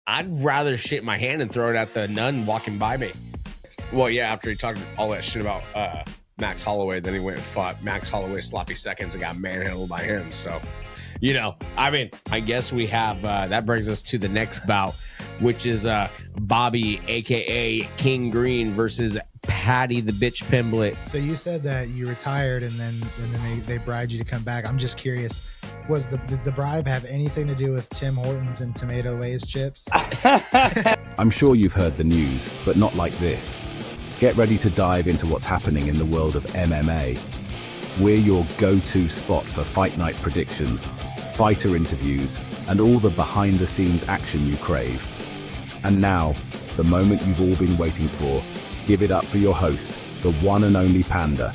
I'd rather shit my hand and throw it at the nun walking by me. Well, yeah, after he talked all that shit about Max Holloway, then he went and fought Max Holloway sloppy seconds and got manhandled by him. So, you know, I mean, I guess we have that brings us to the next bout, which is Bobby, aka King Green, versus Patty the Bitch Pimblett. So you said that you retired and then they bribed you to come back. I'm just curious, did the bribe have anything to do with Tim Hortons and tomato Lay's chips? I'm sure you've heard the news, but not like this. Get ready to dive into what's happening in the world of MMA. We're your go-to spot for fight night predictions, fighter interviews, and all the behind-the-scenes action you crave. And now, the moment you've all been waiting for. Give it up for your host, the one and only Panda.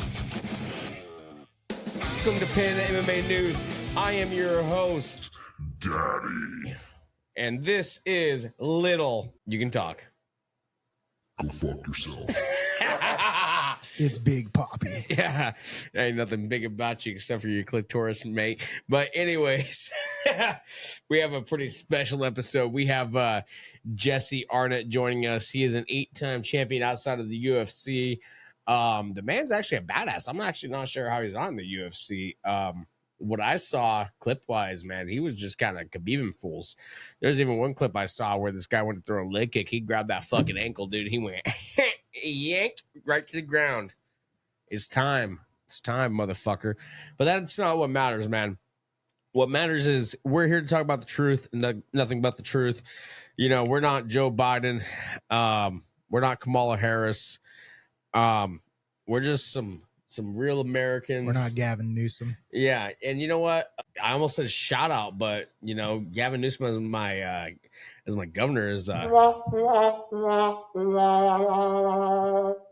Welcome to PandaMMANews. I am your host, Daddy. and this is Little. You can talk. Go fuck yourself. It's Big Poppy. Yeah, there ain't nothing big about you except for your clitoris, mate. But anyways, we have a pretty special episode. We have Jesse Arnett joining us. He is an 8-time champion outside of the UFC. The man's actually a badass. I'm actually not sure how he's on the UFC. What I saw clip-wise, man, he was just kind of Khabibing fools. There's even one clip I saw where this guy went to throw a leg kick. He grabbed that fucking ankle, dude. He went yank right to the ground. It's time. It's time, motherfucker. But that's not what matters, man. What matters is we're here to talk about the truth and nothing but the truth. You know, we're not Joe Biden. We're not Kamala Harris. We're just some real Americans. We're not Gavin Newsom. Yeah, and you know what? I almost said shout out, but you know, Gavin Newsom as my governor is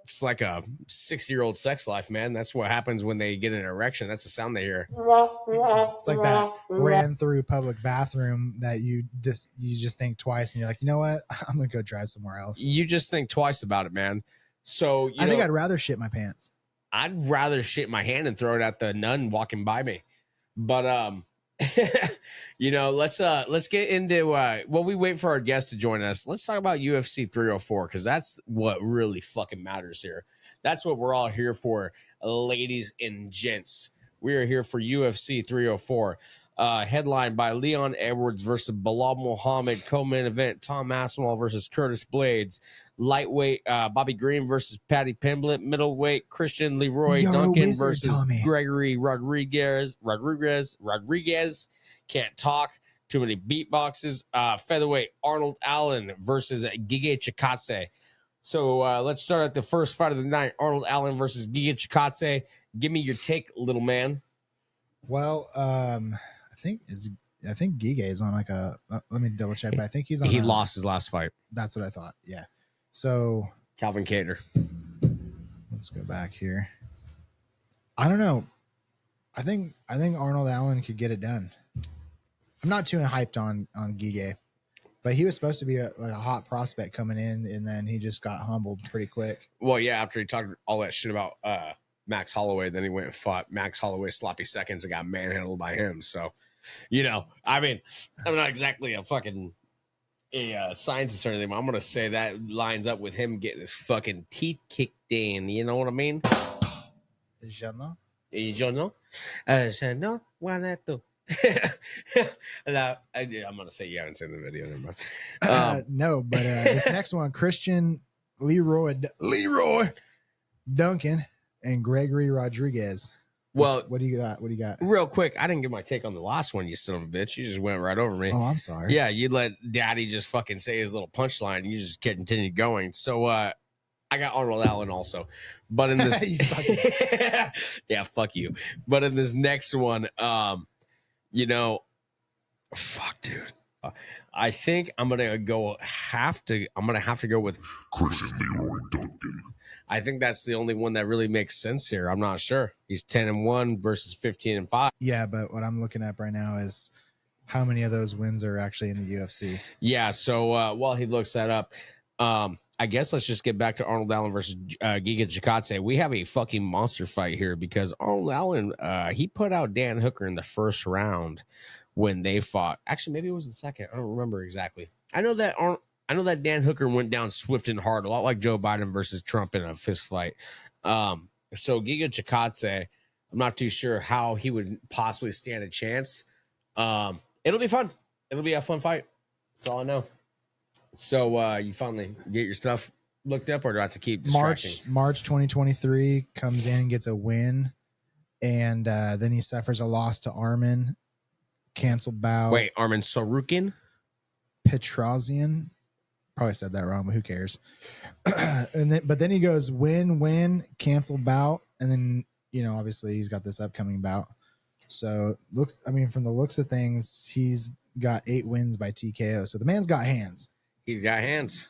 it's like a 60-year-old sex life, man. That's what happens when they get an erection. That's the sound they hear. It's like that ran through public bathroom that you just think twice and you're like, you know what? I'm gonna go drive somewhere else. You just think twice about it, man. So I think I'd rather shit my pants. I'd rather shit my hand and throw it at the nun walking by me. But you know, let's get into while we wait for our guest to join us. Let's talk about UFC 304 because that's what really fucking matters here. That's what we're all here for, ladies and gents. We are here for UFC 304. Headlined by Leon Edwards versus Belal Muhammad. Co-main event, Tom Aspinall versus Curtis Blades. Lightweight, Bobby Green versus Patty Pimblett. Middleweight, Christian Leroy Duncan versus Tommy. Gregory Rodriguez. Can't talk. Too many beatboxes. Featherweight, Arnold Allen versus Gige Chikadze. So let's start at the first fight of the night. Arnold Allen versus Gige Chikadze. Give me your take, little man. Well, I think Gige is on like a. Let me double check, but I think he's on. He lost his last fight. That's what I thought. Yeah. So Calvin Kattar. let's go back here. I don't know. I think Arnold Allen could get it done. I'm not too hyped on Gige, but he was supposed to be a hot prospect coming in, and then he just got humbled pretty quick. Well, yeah, after he talked all that shit about Max Holloway, then he went and fought Max Holloway sloppy seconds and got manhandled by him. So, you know, I mean, I'm not exactly a scientist or anything, but I'm gonna say that lines up with him getting his fucking teeth kicked in. You know what I mean? Je know. You know? I'm gonna say you haven't seen the video. Never mind. No, but this next one, Christian Leroy Duncan and Gregory Rodriguez. Well, what do you got? What do you got? Real quick, I didn't get my take on the last one, you son of a bitch. You just went right over me. Oh, I'm sorry. Yeah, you let Daddy just fucking say his little punchline and you just continue going. So I got Arnold Allen also. But in this yeah, fuck you. But in this next one, you know, fuck dude. I think I'm gonna have to go with Christian Leroy Duncan. I think that's the only one that really makes sense here. I'm not sure. He's 10-1 versus 15-5. Yeah, but what I'm looking at right now is how many of those wins are actually in the UFC. Yeah, so while he looks that up, I guess let's just get back to Arnold Allen versus Giga Chikadze. We have a fucking monster fight here because Arnold Allen, he put out Dan Hooker in the first round when they fought. Actually, maybe it was the second. I don't remember exactly. I know that Dan Hooker went down swift and hard, a lot like Joe Biden versus Trump in a fist fight. So Giga Chikadze, I'm not too sure how he would possibly stand a chance. It'll be fun. It'll be a fun fight. That's all I know. So you finally get your stuff looked up, or do I have to keep distracting? March 2023 comes in and gets a win, and then he suffers a loss to Armin. Canceled bout. Wait, Armin Sarukin? Petrosian. Probably said that wrong, but who cares? But then he goes win, cancel bout, and then obviously he's got this upcoming bout. So from the looks of things, he's got 8 wins by TKO. So the man's got hands. He's got hands.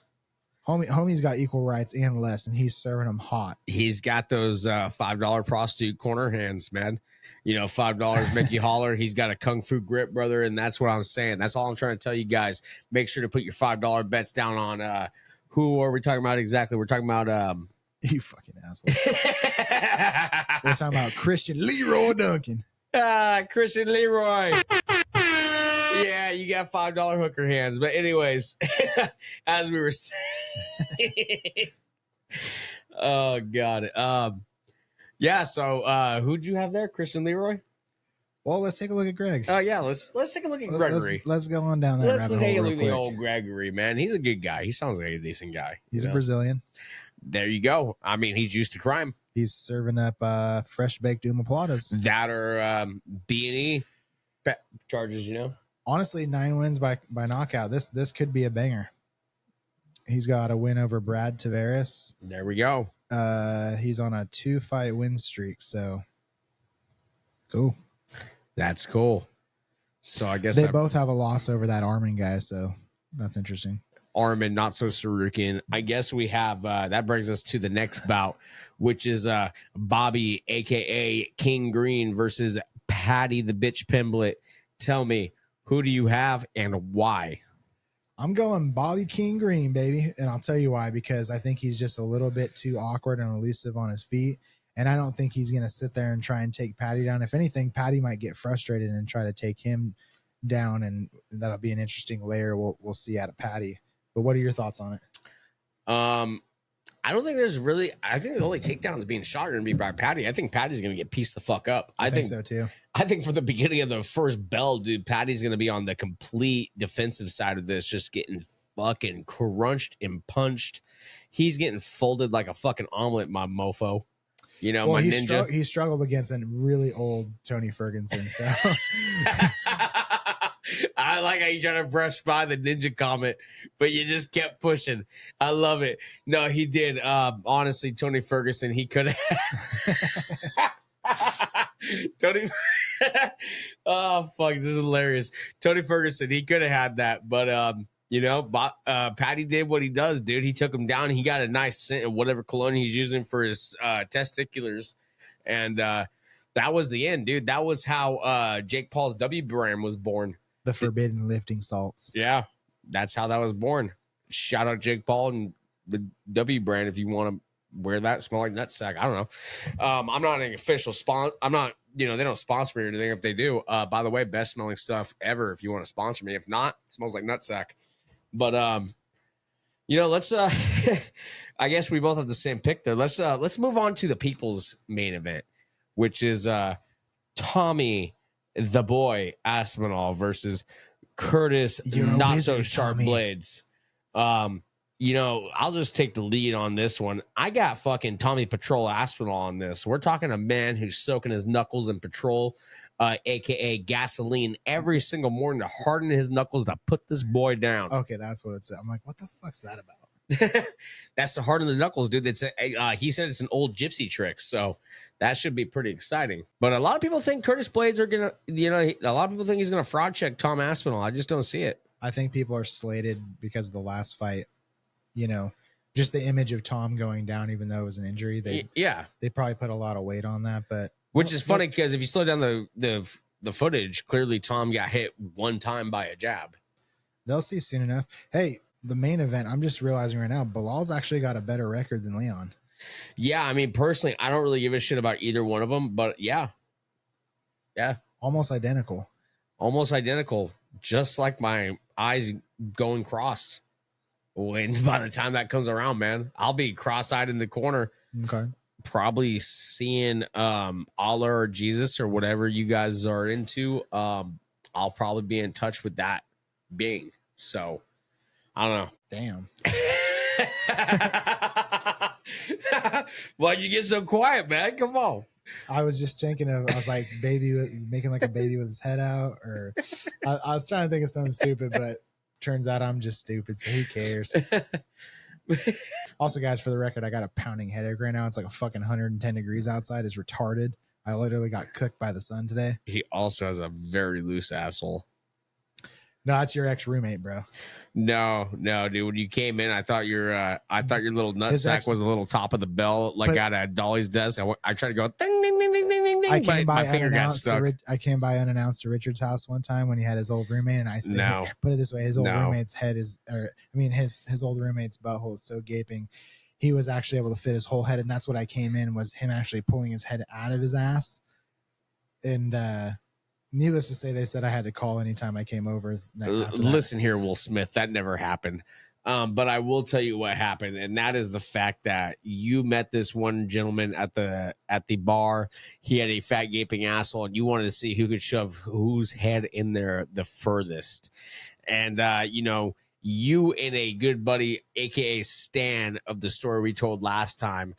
Homie's got equal rights and lefts, and he's serving them hot. He's got those $5 prostitute corner hands, man. $5 make you holler. He's got a kung fu grip, brother, and that's what I'm saying. That's all I'm trying to tell you guys. Make sure to put your $5 bets down on who are we talking about exactly? We're talking about you fucking asshole. We're talking about Christian Leroy Duncan. Christian Leroy. Yeah, you got $5 hooker hands. But anyways, as we were saying, oh god. Yeah, so who'd you have there? Christian Leroy? Well, let's take a look at Greg. Oh yeah, let's take a look at Gregory. Let's go on down that Let's rabbit take a hole look real at the quick. old Gregory, man. He's a good guy. He sounds like a decent guy. He's a Brazilian. There you go. I mean, he's used to crime. He's serving up fresh baked umaplatas. That or B&E charges, Honestly, 9 wins by knockout. This could be a banger. He's got a win over Brad Tavares. There we go. He's on a 2-fight win streak, so cool. That's cool. So I guess they both have a loss over that Armin guy, so that's interesting. Armin, not so Sarukin. I guess we have that brings us to the next bout, which is Bobby, aka King Green, versus Patty the Bitch Pimblett. Tell me, who do you have and why? I'm going Bobby King Green, baby, and I'll tell you why. Because I think he's just a little bit too awkward and elusive on his feet, and I don't think he's going to sit there and try and take Patty down. If anything, Patty might get frustrated and try to take him down, and that'll be an interesting layer we'll see out of Patty. But what are your thoughts on it? I don't think there's really. I think the only takedowns being shot are going to be by Patty. I think Patty's going to get pieced the fuck up. I think so too. I think for the beginning of the first bell, dude, Patty's going to be on the complete defensive side of this, just getting fucking crunched and punched. He's getting folded like a fucking omelet, my mofo. My ninja. He struggled against a really old Tony Ferguson. So I like how you try to brush by the ninja comment, but you just kept pushing. I love it. No, he did. Honestly, Tony Ferguson, he could have. Tony. Oh, fuck. This is hilarious. Tony Ferguson, he could have had that, but, Patty did what he does, dude. He took him down. He got a nice scent of whatever cologne he's using for his testiculars. And that was the end, dude. That was how Jake Paul's W brand was born. The forbidden lifting salts. Yeah, that's how that was born. Shout out Jake Paul and the W brand if you want to wear that, smell like nutsack. I don't know. I'm not an official sponsor. I'm not, they don't sponsor me or anything. If they do, by the way, best smelling stuff ever if you want to sponsor me. If not, it smells like nutsack. But let's I guess we both have the same pick there. Let's move on to the people's main event, which is Tommy the Boy Aspinall versus Curtis Not So Sharp Blades. I'll just take the lead on this one. I got fucking Tommy Patrol Aspinall on this. We're talking a man who's soaking his knuckles in petrol, aka gasoline, every single morning to harden his knuckles to put this boy down. Okay, that's what it said. I'm like, what the fuck's that about? That's to harden the knuckles, dude. He said it's an old gypsy trick, so that should be pretty exciting. But a lot of people think Curtis Blades are gonna, a lot of people think he's gonna fraud check Tom Aspinall. I just don't see it. I think people are slated because of the last fight. Just the image of Tom going down, even though it was an injury. They probably put a lot of weight on that, but which is funny because if you slow down the footage, clearly Tom got hit one time by a jab. They'll see soon enough. Hey, the main event, I'm just realizing right now, Belal's actually got a better record than Leon. Yeah, I mean, personally, I don't really give a shit about either one of them, but yeah. Almost identical. Just like my eyes going cross. When by the time that comes around, man, I'll be cross-eyed in the corner. Okay. Probably seeing Allah or Jesus or whatever you guys are into. I'll probably be in touch with that being. So I don't know. Damn. Why'd you get so quiet, man? Come on. I was just thinking of, I was like, making like a baby with his head out, or I was trying to think of something stupid, but turns out I'm just stupid, so who cares? Also, guys, for the record, I got a pounding headache right now. It's like a fucking 110 degrees outside. It's retarded. I literally got cooked by the sun today. He also has a very loose asshole. No, that's your ex-roommate, bro. No, dude. When you came in, I thought your little nutsack was a little top of the bell, like at a Dolly's desk. I tried to go ding ding ding ding ding ding ding. I came by my finger got unannounced. stuck. I came by unannounced to Richard's house one time when he had his old roommate, and I said, No. put it this way, his old No. roommate's head is, his old roommate's butthole is so gaping, he was actually able to fit his whole head, and that's what I came in, was him actually pulling his head out of his ass. And needless to say, they said I had to call anytime I came over. after that. Listen here, Will Smith, that never happened. But I will tell you what happened, and that is the fact that you met this one gentleman at the bar. He had a fat gaping asshole, and you wanted to see who could shove whose head in there the furthest. And you and a good buddy, aka Stan, of the story we told last time,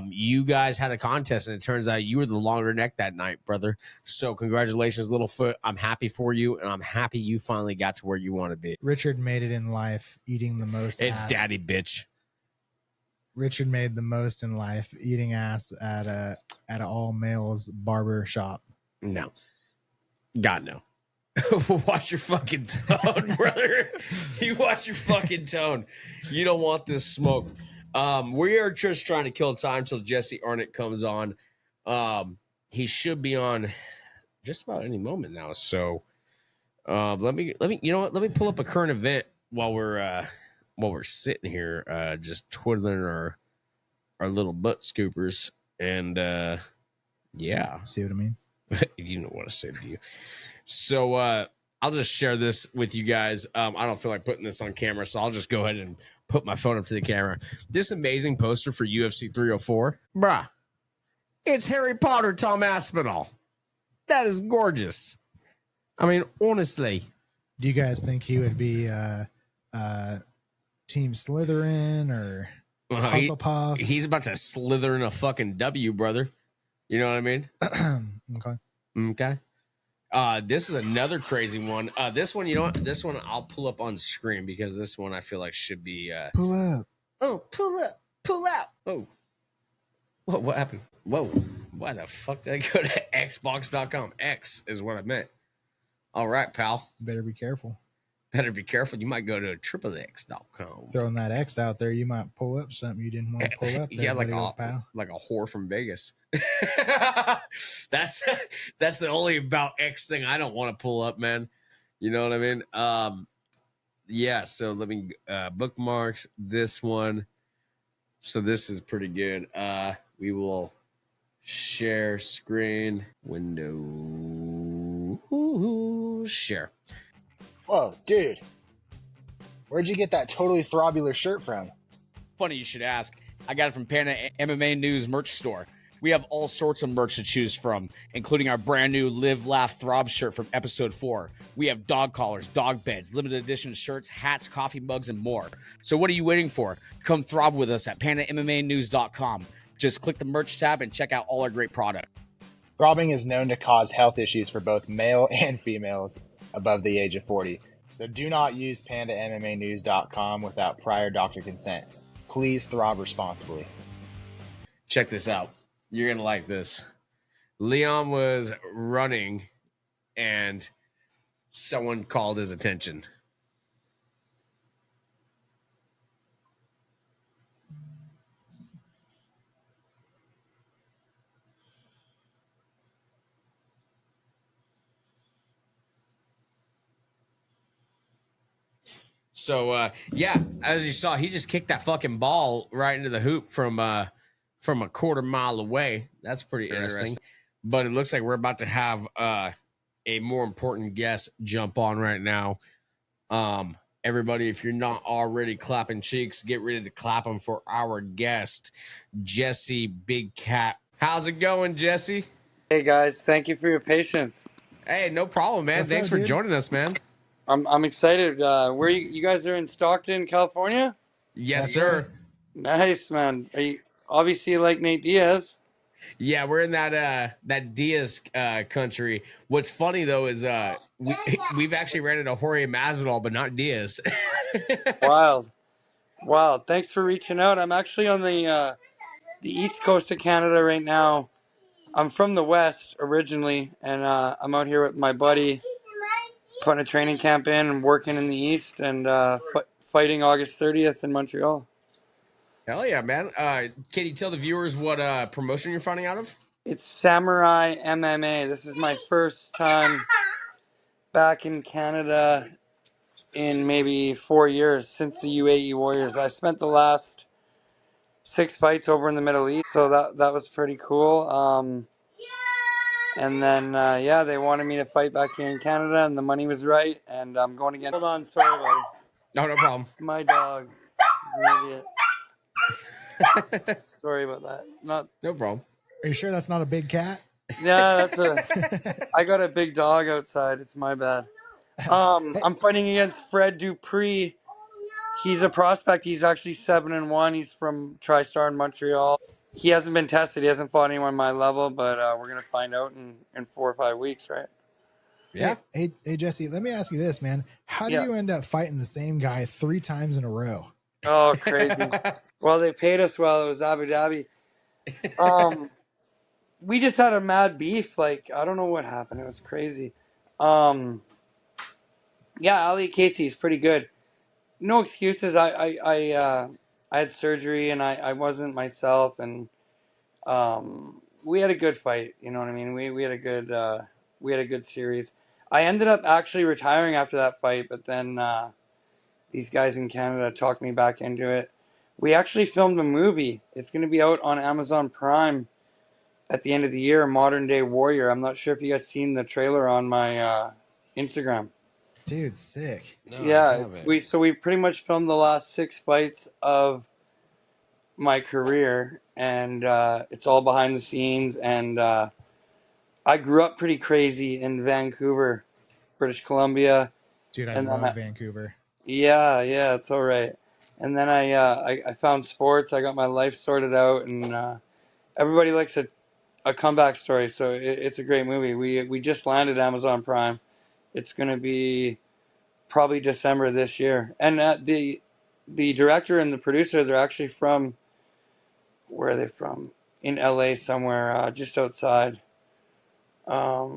you guys had a contest, and it turns out you were the longer neck that night, brother. So congratulations, Littlefoot. I'm happy for you, and I'm happy you finally got to where you want to be. Richard made it in life eating the most It's ass. daddy bitch. Richard made the most in life eating ass at an all males barber shop. No. God, no. Watch your fucking tone, brother. You watch your fucking tone. You don't want this smoke. We are just trying to kill time till Jesse Arnett comes on. He should be on just about any moment now. So let me pull up a current event while we're sitting here just twiddling our little butt scoopers. And yeah. See what I mean? You know what I say to you. So I'll just share this with you guys. I don't feel like putting this on camera, so I'll just go ahead and put my phone up to the camera. This amazing poster for UFC 304. Bruh. It's Harry Potter, Tom Aspinall. That is gorgeous. I mean, honestly. Do you guys think he would be Team Slytherin or Hufflepuff? He's about to slither in a fucking W, brother. You know what I mean? Okay. Okay. This is another crazy one. This one, you know what? This one I'll pull up on screen because this one I feel like should be Pull up. Oh, pull up, pull out. Oh. What happened? Whoa. Why the fuck did I go to Xbox.com? X is what I meant. All right, pal. Better be careful. Better be careful. You might go to XXX.com. Throwing that X out there, you might pull up something you didn't want to pull up. Yeah, like pal. a whore from Vegas. That's the only about X thing I don't want to pull up, man. You know what I mean? Yeah, so let me bookmarks this one. So this is pretty good. We will share screen window. Ooh, share. Whoa, dude. Where'd you get that totally throbular shirt from? Funny you should ask. I got it from PandaMMANews merch store. We have all sorts of merch to choose from, including our brand new Live, Laugh, Throb shirt from episode 4. We have dog collars, dog beds, limited edition shirts, hats, coffee mugs, and more. So what are you waiting for? Come throb with us at PandaMMANews.com. Just click the merch tab and check out all our great product. Throbbing is known to cause health issues for both male and females above the age of 40. So do not use PandaMMANews.com without prior doctor consent. Please throb responsibly. Check this out. You're going to like this. Leon was running and someone called his attention. So, yeah, as you saw, he just kicked that fucking ball right into the hoop from a quarter mile away. That's pretty interesting. But it looks like we're about to have a more important guest jump on right now. Everybody, if you're not already clapping cheeks, get ready to clap them for our guest, Jesse Big Cat. How's it going, Jesse? Hey guys, thank you for your patience. Hey, no problem, man. What's Thanks up, for dude? joining us, man. I'm excited. Where you guys are in Stockton, California? Yes, That's sir. right. Nice, man. Are you obviously like Nate Diaz? Yeah, we're in that Diaz country. What's funny though is we've actually ran into Jorge Masvidal, but not Diaz. Wild, wild. Thanks for reaching out. I'm actually on the east coast of Canada right now. I'm from the west originally, and I'm out here with my buddy, putting a training camp in and working in the east, and fighting August 30th in Montreal. Hell yeah, man. Can you tell the viewers what promotion you're finding out of? It's Samurai MMA. This is my first time back in Canada in maybe 4 years since the UAE Warriors. I spent the last 6 fights over in the Middle East, so that was pretty cool. And then yeah, they wanted me to fight back here in Canada, and the money was right. And I'm going again. Hold on, sorry, buddy. No, no problem. My dog, he's an idiot. Sorry about that. Not. No problem. Are you sure that's not a big cat? Yeah, that's a. I got a big dog outside. It's my bad. I'm fighting against Fred Dupree. He's a prospect. He's actually 7-1. He's from TriStar in Montreal. He hasn't been tested. He hasn't fought anyone my level, but we're gonna find out in 4 or 5 weeks, right? Yeah. Hey, Jesse, let me ask you this, man. How do Yeah. you end up fighting the same guy 3 times in a row? Oh, crazy. Well, they paid us well. It was Abu Dhabi. We just had a mad beef. Like, I don't know what happened. It was crazy. Yeah, Ali Casey is pretty good. No excuses. I had surgery and I wasn't myself, and we had a good fight. You know what I mean? We had a good series. I ended up actually retiring after that fight, but then these guys in Canada talked me back into it. We actually filmed a movie. It's going to be out on Amazon Prime at the end of the year, Modern Day Warrior. I'm not sure if you guys seen the trailer on my Instagram. Dude, sick. No, Yeah, we pretty much filmed the last 6 fights of my career, and it's all behind the scenes. And I grew up pretty crazy in Vancouver, British Columbia. Dude, I And then love Vancouver. Yeah, it's all right. And then I found sports. I got my life sorted out, and everybody likes a comeback story. So it's a great movie. We just landed Amazon Prime. It's gonna be probably December this year. And the director and the producer, they're actually from, where are they from? In LA somewhere, just outside. Like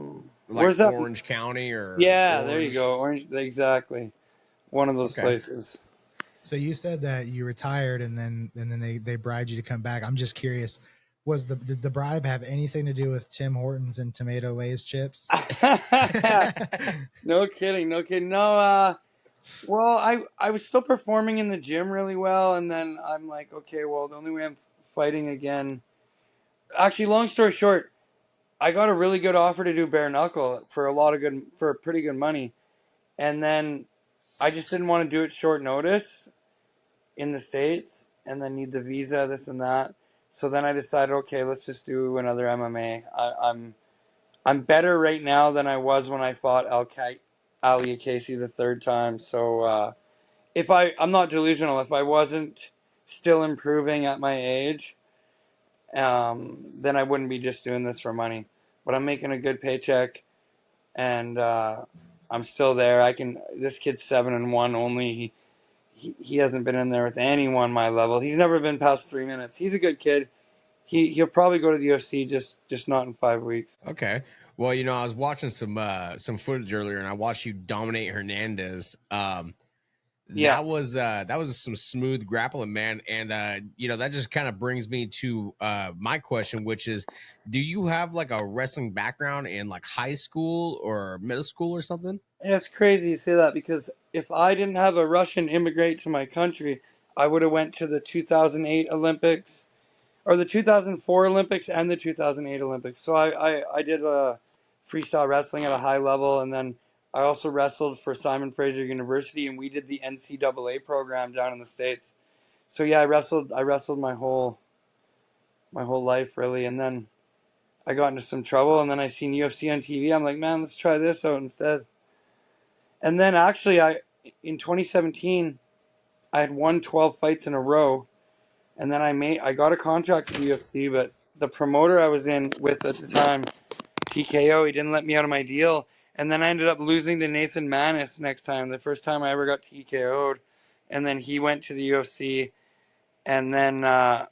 Where's that? Orange County or Yeah, there you Orange? go. Orange, exactly. One of those Okay. places. So you said that you retired and then they bribed you to come back. I'm just curious, did the bribe have anything to do with Tim Hortons and tomato Lay's chips? No kidding. No, well, I was still performing in the gym really well, and then I'm like, okay, well, the only way I'm fighting again. Actually, long story short, I got a really good offer to do bare knuckle for pretty good money, and then I just didn't want to do it short notice in the States, and then need the visa, this and that. So then I decided, okay, let's just do another MMA. I'm better right now than I was when I fought Ali Casey the 3rd time. So I'm not delusional. If I wasn't still improving at my age, then I wouldn't be just doing this for money. But I'm making a good paycheck, and I'm still there. This kid's 7-1 only. He hasn't been in there with anyone my level. He's never been past 3 minutes. He's a good kid. He'll probably go to the UFC, just not in 5 weeks. Okay. Well, I was watching some footage earlier, and I watched you dominate Hernandez. Yeah. That was some smooth grappling, man. And that just kind of brings me to my question, which is, do you have like a wrestling background in like high school or middle school or something? Yeah, it's crazy you say that, because if I didn't have a Russian immigrate to my country, I would have went to the 2008 Olympics, or the 2004 Olympics and the 2008 Olympics. So I did freestyle wrestling at a high level, and then I also wrestled for Simon Fraser University, and we did the NCAA program down in the States. So yeah, I wrestled my whole life really, and then I got into some trouble, and then I seen UFC on TV. I'm like, man, let's try this out instead. And then actually, in 2017, I had won 12 fights in a row, and then I got a contract with UFC, but the promoter I was in with at the time, TKO, he didn't let me out of my deal, and then I ended up losing to Nathan Manis next time, the first time I ever got TKO'd, and then he went to the UFC, and then I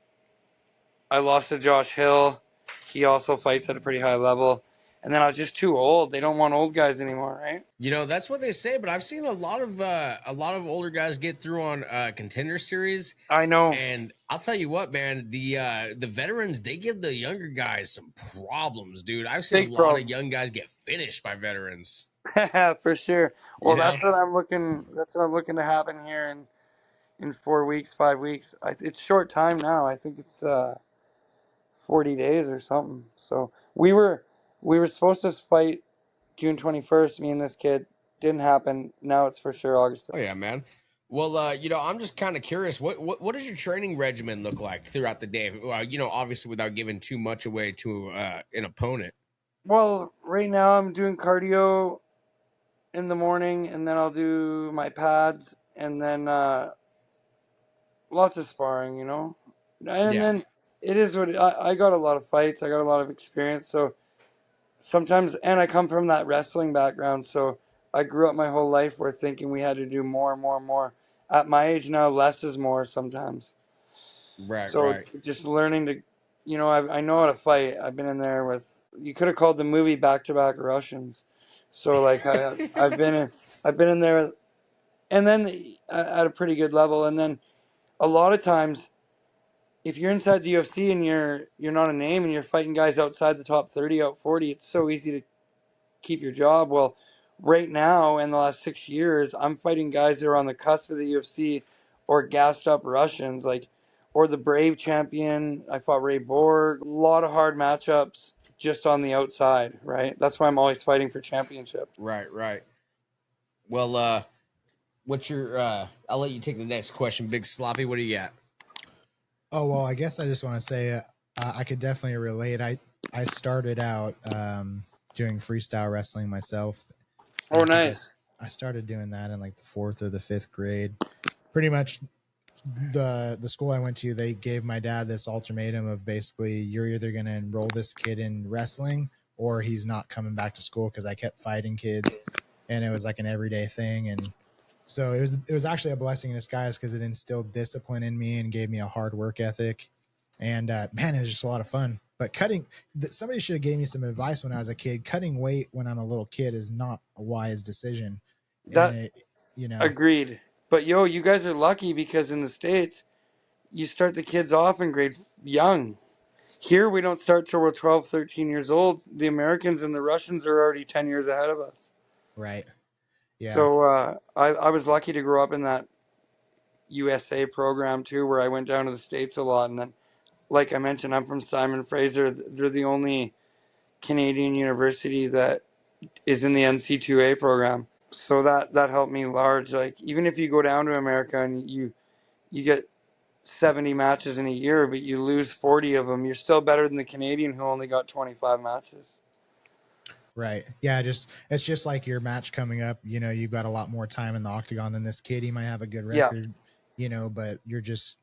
lost to Josh Hill. He also fights at a pretty high level. And then I was just too old. They don't want old guys anymore, right? You know, that's what they say, but I've seen a lot of older guys get through on Contender Series. I know. And I'll tell you what, man, the veterans, they give the younger guys some problems, dude. I've seen Big a lot problem. of young guys get finished by veterans. For sure. Well, You know? that's what I'm looking. That's what I'm looking to happen here in 4 weeks, 5 weeks. It's short time now. I think it's 40 days or something. So we were supposed to fight June 21st. Me and this kid, didn't happen. Now it's for sure August. Oh yeah, man. Well, you know, I'm just kind of curious. What does your training regimen look like throughout the day? You know, obviously without giving too much away to an opponent. Well, right now I'm doing cardio in the morning, and then I'll do my pads, and then lots of sparring, you know. And Yeah. then it is what I got a lot of fights. I got a lot of experience, so sometimes, and I come from that wrestling background, so I grew up my whole life where thinking we had to do more and more and more. At my age now, less is more sometimes. Right, So right. just learning to, you know, I know how to fight. I've been in there with. You could have called the movie Back to Back Russians. So like I've been in there, and then at a pretty good level, and then a lot of times, if you're inside the UFC and you're not a name and you're fighting guys outside the top 30, out 40, it's so easy to keep your job. Well, right now in the last 6 years, I'm fighting guys that are on the cusp of the UFC or gassed up Russians, like, or the Brave champion. I fought Ray Borg. A lot of hard matchups just on the outside, right? That's why I'm always fighting for championship. Right, right. Well, what's your I'll let you take the next question, Big Sloppy. What do you got? Oh, well, I guess I just want to say I could definitely relate. I started out doing freestyle wrestling myself. Oh, nice. I started doing that in like the 4th or the 5th grade. Pretty much the school I went to, they gave my dad this ultimatum of basically, you're either going to enroll this kid in wrestling or he's not coming back to school, because I kept fighting kids and it was like an everyday thing. And so it was actually a blessing in disguise, because it instilled discipline in me and gave me a hard work ethic. And man, it was just a lot of fun. But somebody should have gave me some advice when I was a kid. Cutting weight when I'm a little kid is not a wise decision. Agreed. But you guys are lucky, because in the States, you start the kids off in grade young. Here, we don't start till we're 12, 13 years old. The Americans and the Russians are already 10 years ahead of us. Right. Yeah. So I was lucky to grow up in that USA program too, where I went down to the States a lot. And then, like I mentioned, I'm from Simon Fraser. They're the only Canadian university that is in the NC2A program. So that helped me large. Like, even if you go down to America and you get 70 matches in a year, but you lose 40 of them, you're still better than the Canadian who only got 25 matches. Right. Yeah. It's just like your match coming up. You know, you've got a lot more time in the octagon than this kid. He might have a good record, you know, but you're just,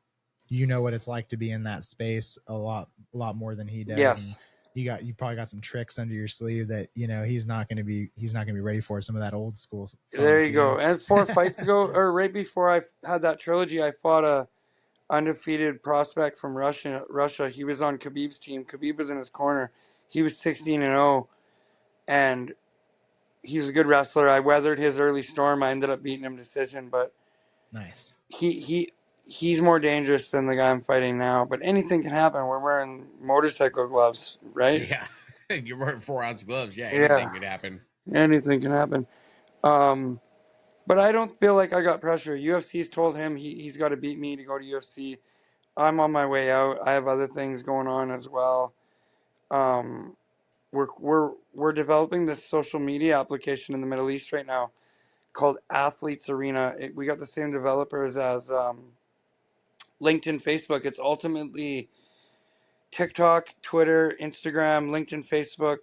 you know what it's like to be in that space a lot more than he does. Yes. And you probably got some tricks under your sleeve that, you know, he's not going to be ready for some of that old school. There you go. And 4 fights ago, or right before I had that trilogy, I fought a undefeated prospect from Russia. He was on Khabib's team. Khabib was in his corner. He was 16-0, and he was a good wrestler. I weathered his early storm. I ended up beating him decision, but nice. He's more dangerous than the guy I'm fighting now. But anything can happen. We're wearing motorcycle gloves, right? Yeah, you're wearing 4-ounce gloves. Yeah, anything could happen. Anything can happen. But I don't feel like I got pressure. UFC's told him he's got to beat me to go to UFC. I'm on my way out. I have other things going on as well. we're developing this social media application in the Middle East right now called Athletes Arena. We got the same developers as LinkedIn, Facebook. It's ultimately TikTok, Twitter, Instagram, LinkedIn, Facebook,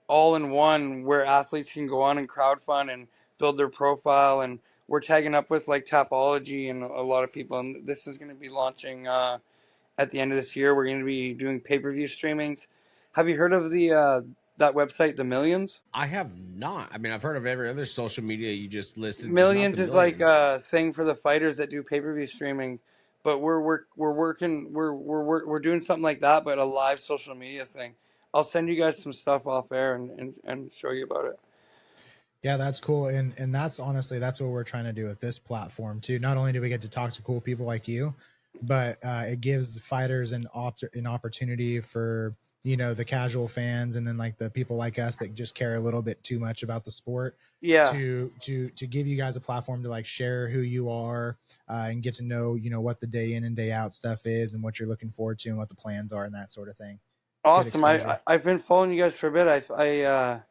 all in one, where athletes can go on and crowdfund and build their profile. And we're tagging up with like Tapology and a lot of people. And this is going to be launching at the end of this year. We're going to be doing pay-per-view streamings. Have you heard of the that website, The Millions? I have not. I mean, I've heard of every other social media you just listed. Just not Millions the is like Millions. a thing for the fighters that do pay-per-view streaming, but we're doing something like that, but a live social media thing. I'll send you guys some stuff off air and show you about it. Yeah, that's cool. And that's honestly, that's what we're trying to do with this platform too. Not only do we get to talk to cool people like you, but it gives fighters an opportunity for, you know, the casual fans and then like the people like us that just care a little bit too much about the sport. Yeah, To give you guys a platform to like share who you are and get to know, you know, what the day in and day out stuff is and what you're looking forward to and what the plans are and that sort of thing. It's good awesome. exposure. I've been following you guys for a bit.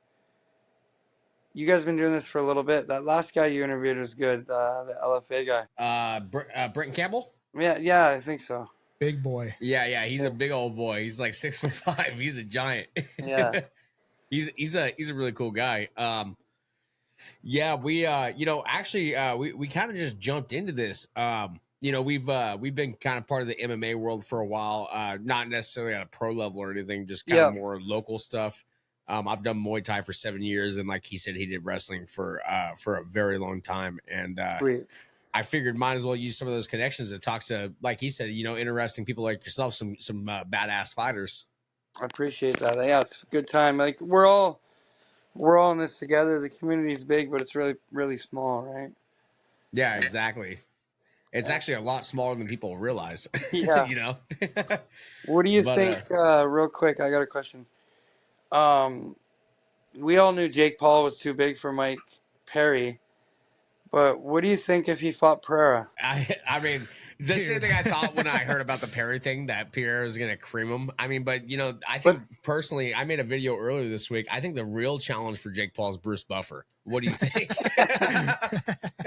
You guys been doing this for a little bit. That last guy you interviewed was good. The LFA guy. Brenton Campbell. Yeah, I think so. Big boy. Yeah, he's a big old boy. He's like 6'5". He's a giant. Yeah. he's a really cool guy. Yeah, we we kind of just jumped into this. We've been kind of part of the MMA world for a while, not necessarily at a pro level or anything, just kind of more local stuff. I've done Muay Thai for 7 years, and like he said, he did wrestling for a very long time. And I figured might as well use some of those connections to talk to, like he said, you know, interesting people like yourself, some badass fighters. I appreciate that. Yeah, it's a good time. Like we're all in this together. The community's big, but it's really, really small, right? Yeah, exactly. It's actually a lot smaller than people realize. Yeah. You know. What do you think? Real quick, I got a question. We all knew Jake Paul was too big for Mike Perry, but what do you think if he fought Pereira? I mean, the same thing I thought when I heard about the Perry thing, that Pierre was going to cream him. I mean, but you know, I think personally, I made a video earlier this week. I think the real challenge for Jake Paul is Bruce Buffer. What do you think?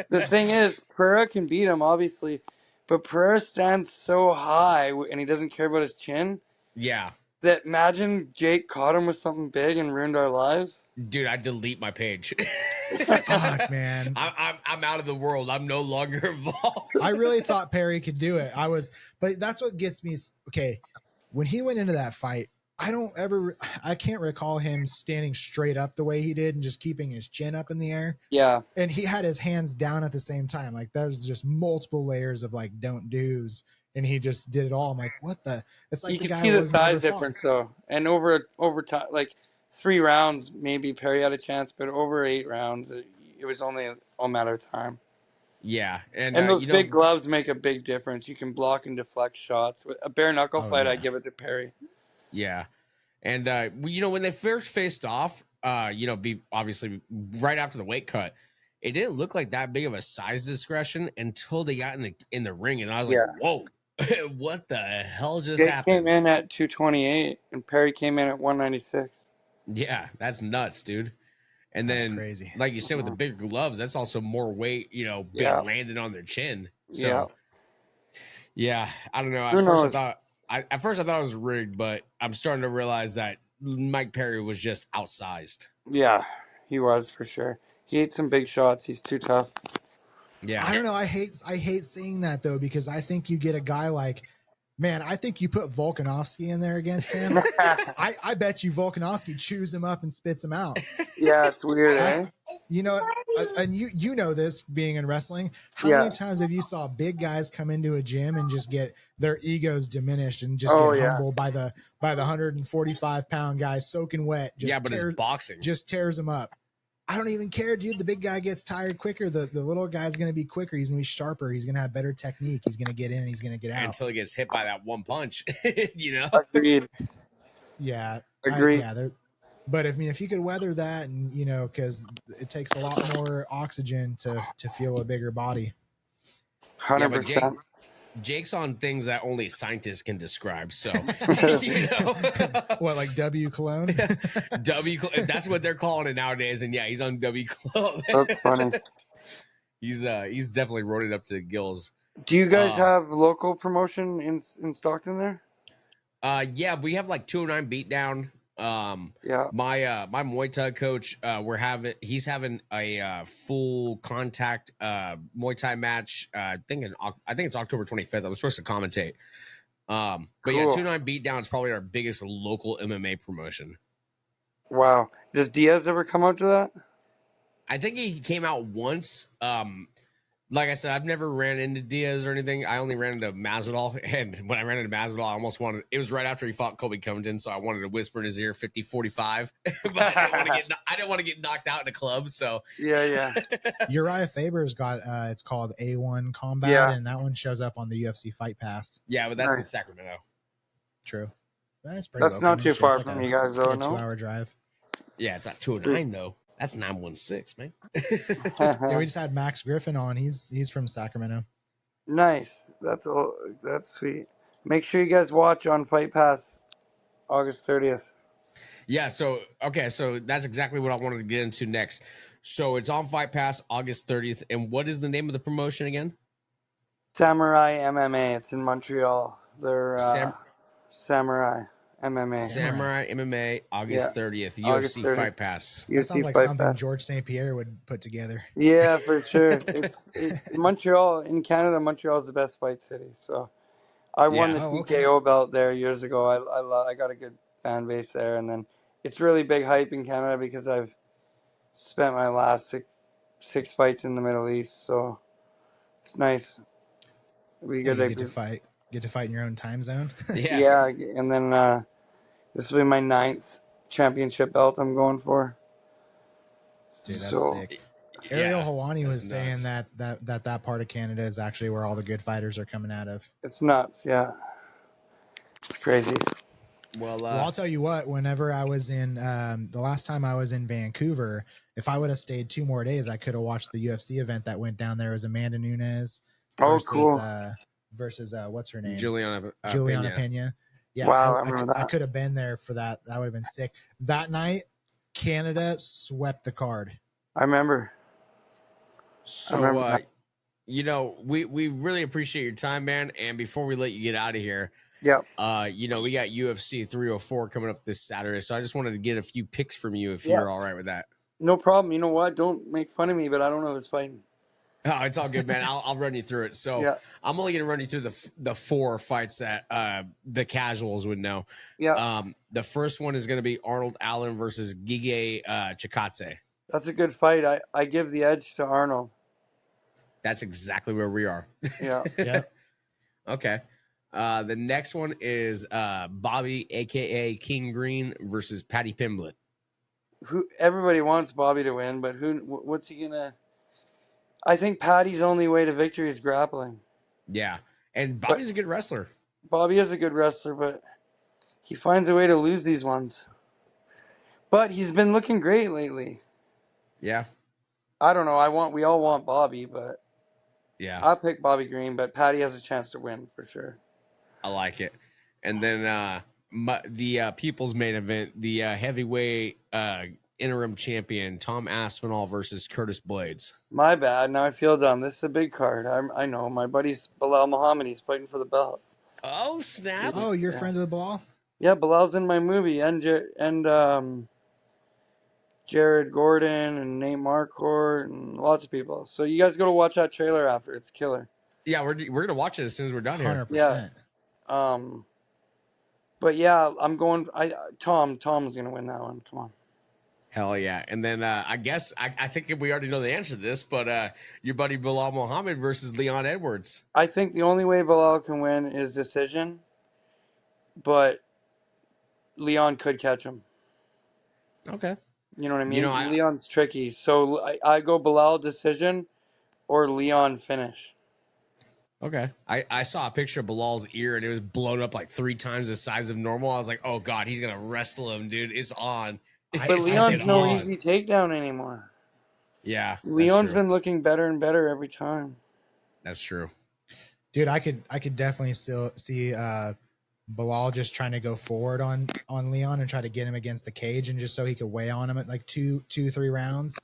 The thing is, Pereira can beat him, obviously, but Pereira stands so high and he doesn't care about his chin. Yeah. That imagine Jake caught him with something big and ruined our lives. Dude, I'd delete my page. Fuck, man. I'm out of the world. I'm no longer involved. I really thought Perry could do it. But that's what gets me. Okay, when he went into that fight, I can't recall him standing straight up the way he did and just keeping his chin up in the air. Yeah. And he had his hands down at the same time. Like there's just multiple layers of like don't do's. And he just did it all. I'm like, what the? It's like you the can guy see the size difference though. And over time, like 3 rounds, maybe Perry had a chance, but over 8 rounds, it was only a matter of time. Yeah, and those big gloves make a big difference. You can block and deflect shots. With a bare knuckle fight, I give it to Perry. Yeah, and when they first faced off, obviously right after the weight cut, it didn't look like that big of a size discretion until they got in the ring, and I was like, whoa. What the hell just happened? Jake came in at 228 and Perry came in at 196. Yeah, that's nuts, dude. And that's then crazy. Like you said, with the bigger gloves, that's also more weight, landed on their chin. So yeah, I don't know. At first I thought it was rigged, but I'm starting to realize that Mike Perry was just outsized. Yeah, he was for sure. He ate some big shots. He's too tough. Yeah, I don't know. I hate seeing that though, because I think you get a guy like, man, I think you put Volkanovski in there against him. I bet you Volkanovski chews him up and spits him out. Yeah, it's weird, eh? You know, and you know this being in wrestling. How many times have you saw big guys come into a gym and just get their egos diminished and just get humbled by the 145-pound guy soaking wet? But it's boxing. Just tears him up. I don't even care, dude. The big guy gets tired quicker. The little guy's going to be quicker. He's going to be sharper. He's going to have better technique. He's going to get in and he's going to get out. Until he gets hit by that one punch, Agreed. Yeah. Agreed. But if you could weather that and, because it takes a lot more oxygen to feel a bigger body. 100%. Jake's on things that only scientists can describe. So, What, like W cologne? That's what they're calling it nowadays. And yeah, he's on W cologne. That's funny. He's definitely rolled it up to the gills. Do you guys have local promotion in Stockton there? Yeah, we have like 209 beatdown. Yeah. My Muay Thai coach, he's having a full contact Muay Thai match. I think it's October 25th. I was supposed to commentate. But yeah, Cool. 209 beatdown is probably our biggest local MMA promotion. Wow. Does Diaz ever come out to that? I think he came out once. Like I said, I've never ran into Diaz or anything. I only ran into Masvidal, and when I ran into Masvidal, I almost wanted. It was right after he fought Colby Covington, so I wanted to whisper in his ear 50-45, but I didn't want to get knocked out in a club. So Yeah. Uriah Faber's got it's called A1 Combat, Yeah. and that one shows up on the UFC Fight Pass. yeah, but that's in Nice. Sacramento. True. That's pretty. That's not too far from you guys, though, a no? 2-hour drive. Yeah, it's not 209 though. That's 916, man. Yeah, we just had Max Griffin on. He's from Sacramento. Nice. That's sweet. Make sure you guys watch on Fight Pass August 30th. Yeah, so that's exactly what I wanted to get into next. So it's on Fight Pass August 30th, and what is the name of the promotion again? Samurai MMA. It's in Montreal. They're Samurai MMA. Samurai MMA August 30th, UFC August 30th. Fight Pass. That sounds like Fight something Pass. George St. Pierre would put together. Yeah, for sure. It's Montreal in Canada. Montreal is the best fight city. So I won Yeah. the Oh, TKO okay. belt there years ago. I got a good fan base there, and then it's really big hype in Canada because I've spent my last six fights in the Middle East. So it's nice. We Yeah, get you get to fight in your own time zone. yeah, and then this will be my 9th championship belt I'm going for. Dude, that's So- sick. Ariel Yeah, Helwani was that's saying nuts. that part of Canada is actually where all the good fighters are coming out of. It's nuts. Yeah, it's crazy. Well, Well, I'll tell you what, whenever I was in the last time I was in Vancouver, if I would have stayed 2 more days, I could have watched the UFC event that went down there. It was Amanda Nunes Oh, versus cool. Versus what's her name? Juliana Pena. Yeah, Wow, I I remember that. could have been there for that. That would have been sick. That night, Canada swept the card. I remember. So, remember that. we really appreciate your time, man. And before we let you get out of here, Yep. we got UFC 304 coming up this Saturday. So I just wanted to get a few picks from you if Yeah. you're all right with that. No problem. You know what? Don't make fun of me, but I don't know who's fighting. Oh, it's all good, man. I'll run you through it. So Yeah. I'm only going to run you through the 4 fights that the casuals would know. Yeah. The first one is going to be Arnold Allen versus Gige Chikadze. That's a good fight. I give the edge to Arnold. That's exactly where we are. Yeah. Yeah. Okay. The next one is Bobby, aka King Green, versus Patty Pimblett. Everybody wants Bobby to win, but what's he gonna? I think Patty's only way to victory is grappling. Yeah, and Bobby's a good wrestler. Bobby is a good wrestler, but he finds a way to lose these ones. But he's been looking great lately. Yeah, I don't know. We all want Bobby, but yeah, I'll pick Bobby Green. But Patty has a chance to win for sure. I like it. And then the people's main event, the heavyweight interim champion Tom Aspinall versus Curtis Blades. My bad. Now I feel dumb. This is a big card. I know. My buddy's Belal Muhammad. He's fighting for the belt. Oh snap! Oh, you're Yeah. friends with Belal? Yeah, Belal's in my movie, and Jared Gordon and Nate Marquardt and lots of people. So you guys go to watch that trailer after. It's killer. Yeah, we're gonna watch it as soon as we're done here. 100%. But yeah, I'm going. Tom's gonna win that one. Come on. Hell yeah! And then I guess I think we already know the answer to this, but your buddy Belal Muhammad versus Leon Edwards. I think the only way Belal can win is decision, but Leon could catch him. Okay. You know what I mean? I- Leon's tricky. So I go Belal decision or Leon finish. Okay. I saw a picture of Bilal's ear and it was blown up like 3 times the size of normal. I was like, oh God, he's gonna wrestle him, dude. It's on. But Leon's no easy takedown anymore. Yeah. Leon's been looking better and better every time. That's true. Dude, I could definitely still see Belal just trying to go forward on Leon and try to get him against the cage, and just so he could weigh on him at like 3 rounds,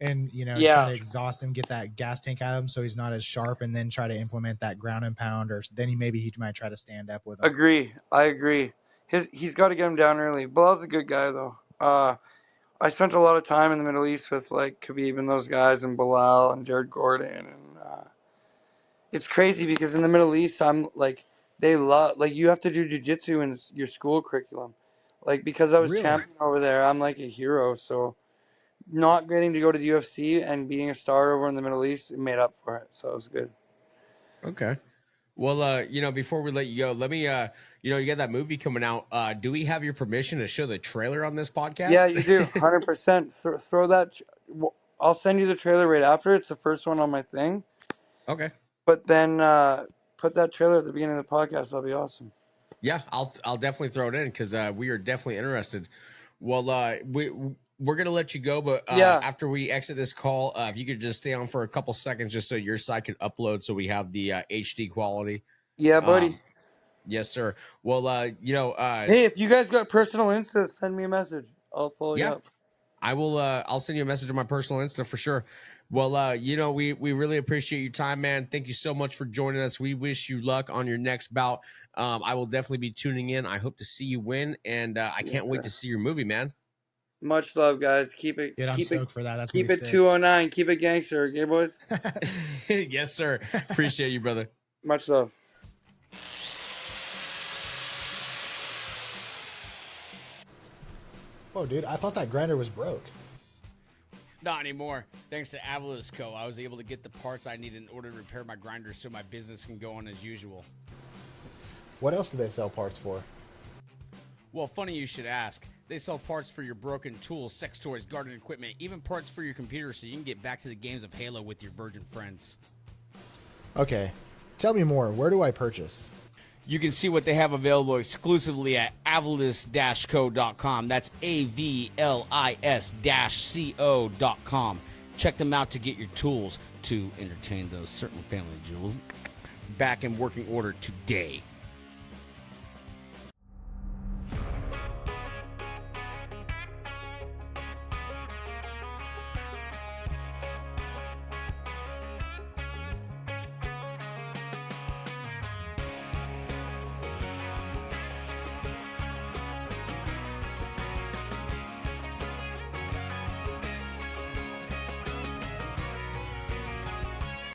and try to exhaust him, get that gas tank out of him so he's not as sharp, and then try to implement that ground and pound, or then he might try to stand up with him. I agree. He's got to get him down early. Bilal's a good guy though. I spent a lot of time in the Middle East with like Khabib and those guys, and Belal and Jared Gordon, and it's crazy because in the Middle East, I'm like, they love, like, you have to do jiu-jitsu in your school curriculum. Like, because I was Really? champion over there, I'm like a hero. So not getting to go to the UFC and being a star over in the Middle East, it made up for it. So it was good. Okay. Well, before we let you go, let me, you got that movie coming out. Do we have your permission to show the trailer on this podcast? Yeah, you do. 100%. Throw that. I'll send you the trailer right after. It's the first one on my thing. Okay. But then put that trailer at the beginning of the podcast. That'll be awesome. Yeah, I'll definitely throw it in because we are definitely interested. Well, we're gonna let you go, but after we exit this call, if you could just stay on for a couple seconds, just so your side can upload, so we have the HD quality. Yeah, buddy. Yes, sir. Well, hey, if you guys got personal Insta, send me a message. I'll follow you up. I will. I'll send you a message on my personal Insta for sure. Well, we really appreciate your time, man. Thank you so much for joining us. We wish you luck on your next bout. I will definitely be tuning in. I hope to see you win, and I can't wait to see your movie, man. Much love, guys. Keep it. Dude, I'm stoked for that. That's keep it 209. Keep it gangster, okay, boys? Yes, sir. Appreciate you, brother. Much love. Oh, dude, I thought that grinder was broke. Not anymore. Thanks to Avalos Co., I was able to get the parts I need in order to repair my grinder so my business can go on as usual. What else do they sell parts for? Well, funny you should ask. They sell parts for your broken tools, sex toys, garden equipment, even parts for your computer so you can get back to the games of Halo with your virgin friends. Okay, tell me more. Where do I purchase? You can see what they have available exclusively at avalis-co.com. That's AVLIS-CO.com. Check them out to get your tools to entertain those certain family jewels back in working order today.